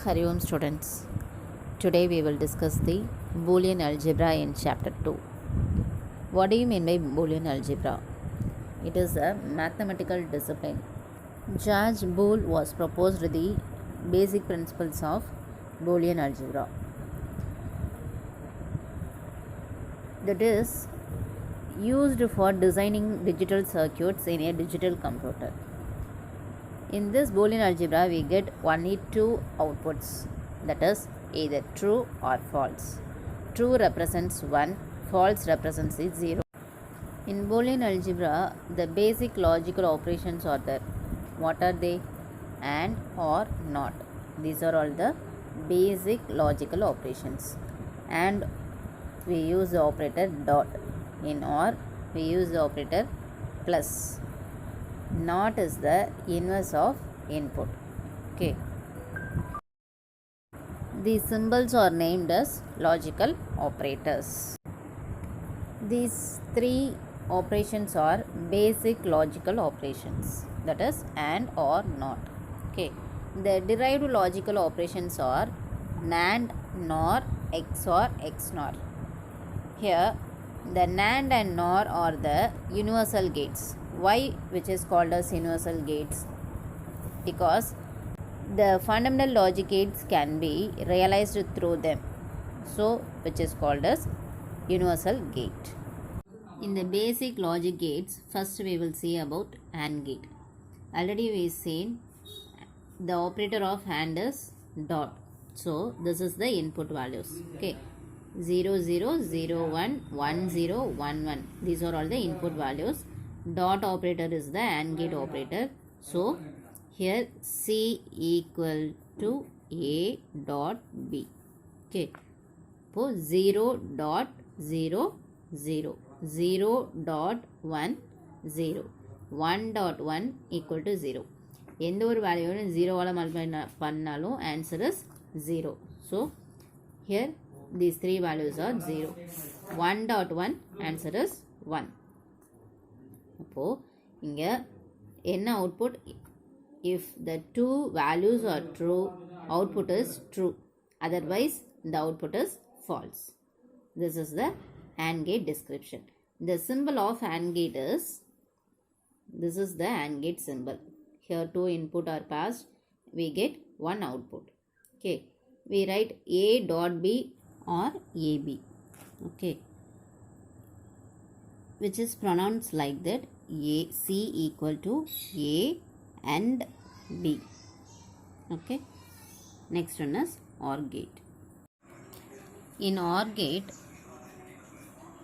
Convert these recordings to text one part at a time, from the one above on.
Hari Om students. Today we will discuss the Boolean algebra in chapter 2. What do you mean by Boolean algebra? It is a mathematical discipline. George Boole was proposed the basic principles of Boolean algebra. That is used for designing digital circuits in a digital computer. In this Boolean algebra, we get only two outputs, that is either true or false. True represents 1, false represents 0. In Boolean algebra, the basic logical operations are there. What are they? And, or, not. These are all the basic logical operations. And we use the operator dot. In or, we use the operator plus. Not is the inverse of input. Okay. These symbols are named as logical operators. These three operations are basic logical operations, that is and, or, not. Okay. The derived logical operations are NAND, NOR, XOR, XNOR. Here the NAND and NOR are the universal gates. Why which is called as universal gates? Because the fundamental logic gates can be realized through them, so which is called as universal gate. In the basic logic gates, first we will see about AND gate. Already we seen the operator of AND is dot, so this is the input values. Okay, 0 0 0 1 1 0 1 1, these are all the input values. Dot operator is the AND gate operator, so here C equal to A dot B. Okay, so 0 dot 0 0 0 dot 1 0 1 dot 1 equal to 0. எந்த ஒரு வேல்யூவும் 0 multiply பண்ணாலும் answer is 0. So here these three values are 0. 1 dot 1 answer is 1. அப்போ இங்க என்ன output? If the two values are true, output is true. Otherwise, the output is false. This is the AND gate description. The symbol of AND gate is, this is the AND gate symbol. Here two input are passed, we get one output. Okay, we write A dot B or AB. Okay, which is pronounced like that, A C equal to A and B. Okay, next one is OR gate. In OR gate,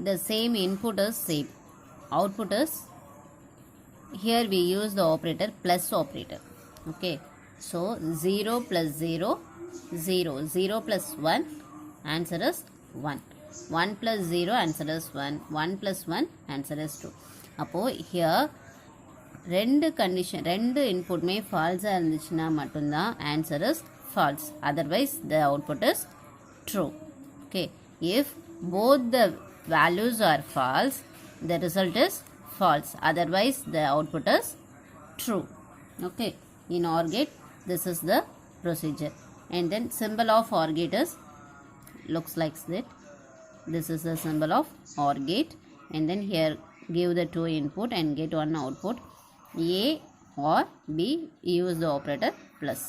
the same input is same, output is, here we use the operator plus operator. Okay, so 0 plus 0 0, 0 plus 1 answer is 1, 1 plus 0 answer is 1, 1 plus 1 answer is 2. அப்போ here ரெண்டு condition, ரெண்டு இன்புட்மே ஃபால்ஸாக இருந்துச்சுன்னா மட்டும்தான் answer is false, otherwise the output is true. Okay, if both the values or false, the result is false, otherwise the output is true. Okay, in OR gate this is the procedure. And then symbol of OR gate is looks like that. This is the symbol of OR gate, and then here give the two input and get one output, A or B, use the operator plus.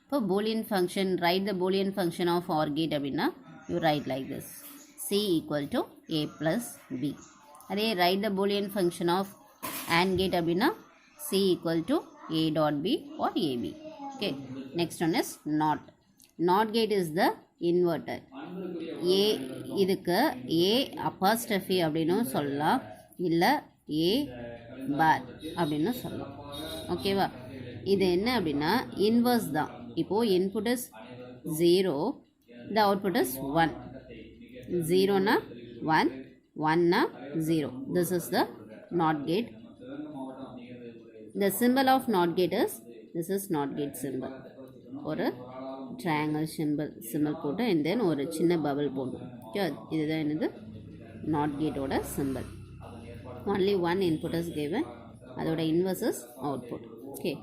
For Boolean function, write the Boolean function of OR gate abina, you write like this, C equal to A plus B. அதே write the Boolean function of AND gate அப்படின்னா C equal to A dot B or AB. Okay, next one is NOT. NOT gate is the inverter. A இதுக்கு A apostrophe அப்படின்னு சொல்லலாம், இல்லை A bar அப்படின்னு சொல்லலாம். ஓகேவா, இது என்ன அப்படின்னா இன்வர்ஸ் தான். இப்போது input is 0, the output is 1. 0னா 1, 1 0. This is the NOT gate. The symbol of NOT gate is, this is NOT gate symbol. ஒரு triangle symbol போட்டு and then ஒரு சின்ன bubble போடணும். Okay, இதுதான் என்னது NOT gate ஓட symbol. Only one input is given, அதோட inverse is output. Okay,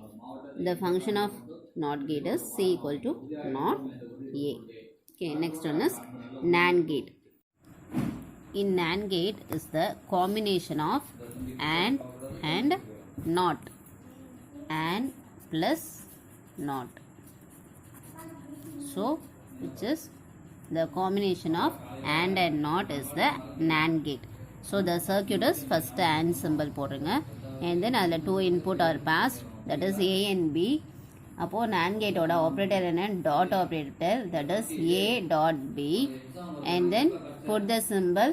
the function of NOT gate is C equal to NOT A. Okay, next one is NAND gate. In NAND gate is the combination of AND and NOT. AND plus NOT. So, which is the combination of AND NOT is the NAND gate. So, the circuit is first AND symbol போடுங்க. And then அதில் 2 input are passed, that is A and B. அப்போ NAND gate ஓட operator என்ன dot operator, that is A dot B. And then put the symbol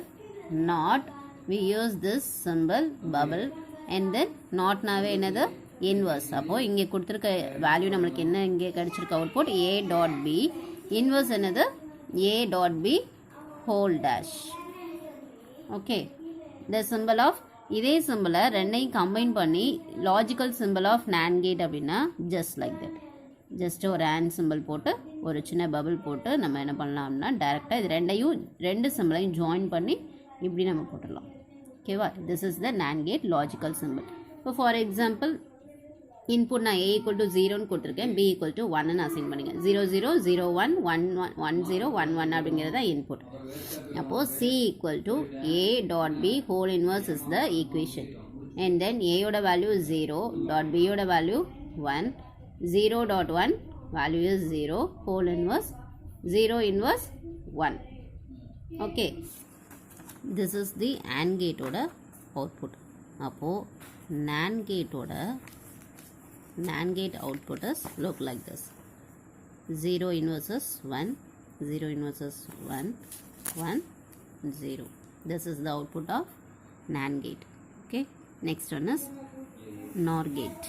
NOT. We use this symbol bubble. And then NOT நாவே என்னது inverse. அப்போ இங்கே கொடுத்திருக்க value நம்மளுக்கு என்ன இங்கே கிடைச்சிருக்க output A dot B. Inverse என்னது A dot B whole dash. Okay. The symbol of இதே சிம்பிளை ரெண்டையும் கம்பைன் பண்ணி logical symbol of NAND gate அப்படின்னா ஜஸ்ட் லைக் தட். ஜஸ்ட் ஒரு AND சிம்பிள் போட்டு ஒரு சின்ன பபிள் போட்டு நம்ம என்ன பண்ணலாம்னா டைரெக்டாக இது ரெண்டு சிம்பிளையும் ஜாயின் பண்ணி இப்படி நம்ம போட்டுடலாம். ஓகேவா? This is the NAND gate logical symbol. இப்போ ஃபார் எக்ஸாம்பிள் இன்புட் நான் A ஈக்குவல் டு 0ன்னு கொடுத்துருக்கேன், B ஈக்குவல் டு 1ன்னு அசைன் பண்ணிக்கேன். 0 0 0 1 1 1 0 1 1 அப்படிங்கிறது தான் இன்புட். அப்போது C equal to A dot B whole inverse is the equation. And then ஏயோட வேல்யூ 0 டாட் பியோட value 1, 0 dot 1 value is 0, whole inverse 0 inverse 1. Okay, this is the AND கேட்டோட output. அப்போது NAND gate output is look like this. 0 inverse is 1, 0 inverse is 1, 1, 0. This is the output of NAND gate. Okay. Next one is NOR gate.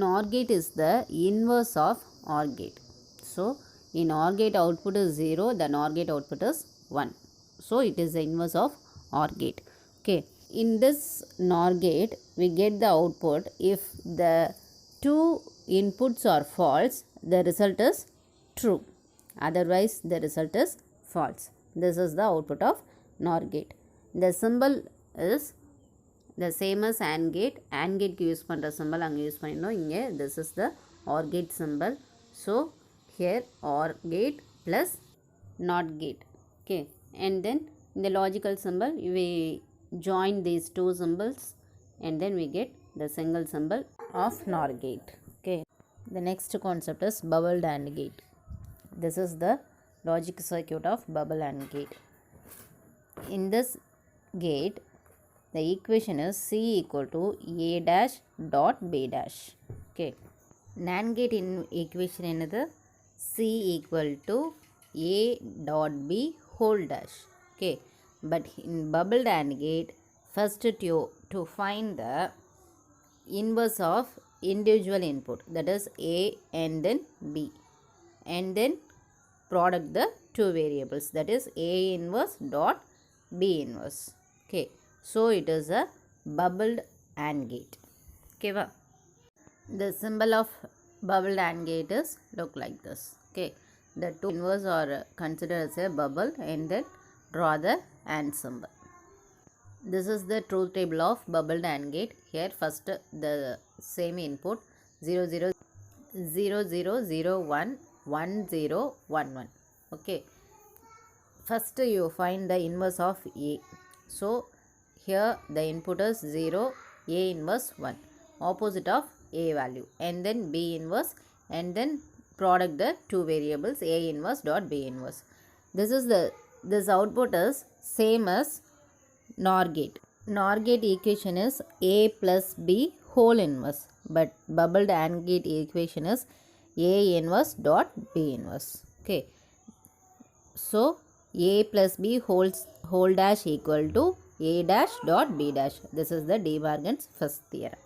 NOR gate is the inverse of OR gate. So, in OR gate output is 0, the NOR gate output is 1. So, it is the inverse of OR gate. Okay. In this NOR gate, we get the output if the two inputs are false, the result is true. Otherwise, the result is false. This is the output of NOR gate. The symbol is the same as AND gate. AND gate க்கு use பண்ணுற symbol அங்கே use பண்ணிடணும். இங்கே this is the OR gate symbol. So, here OR gate plus NOT gate. Okay. And then in the logical symbol, we join these two symbols and then we get the single symbol of NOR gate. Okay. The next concept is bubbled AND gate. This is the logic circuit of bubble AND gate. In this gate, the equation is C equal to A dash dot B dash. Okay. NAND gate in equation என்னது C equal to A dot B whole dash. Okay. But in bubbled AND gate, first to find the inverse of individual input, that is A and then B, and then product the two variables, that is A inverse dot B inverse. Okay, so it is a bubbled AND gate. Okay, the symbol of bubbled AND gate is look like this. Okay, the two inverse are considered as a bubble and then draw the AND symbol. This is the truth table of bubbled AND gate. Here first the same input 0 0 0 0 0 1 1 0 1 1. Okay, first you find the inverse of A. So here the input is 0, A inverse 1, opposite of A value, and then B inverse, and then product the two variables A inverse dot B inverse. This output is same as NOR gate. NOR gate equation is A plus B whole inverse, but bubbled AND gate equation is A inverse dot B inverse. Okay, so A plus B whole dash equal to A dash dot B dash. This is the De Morgan's first theorem.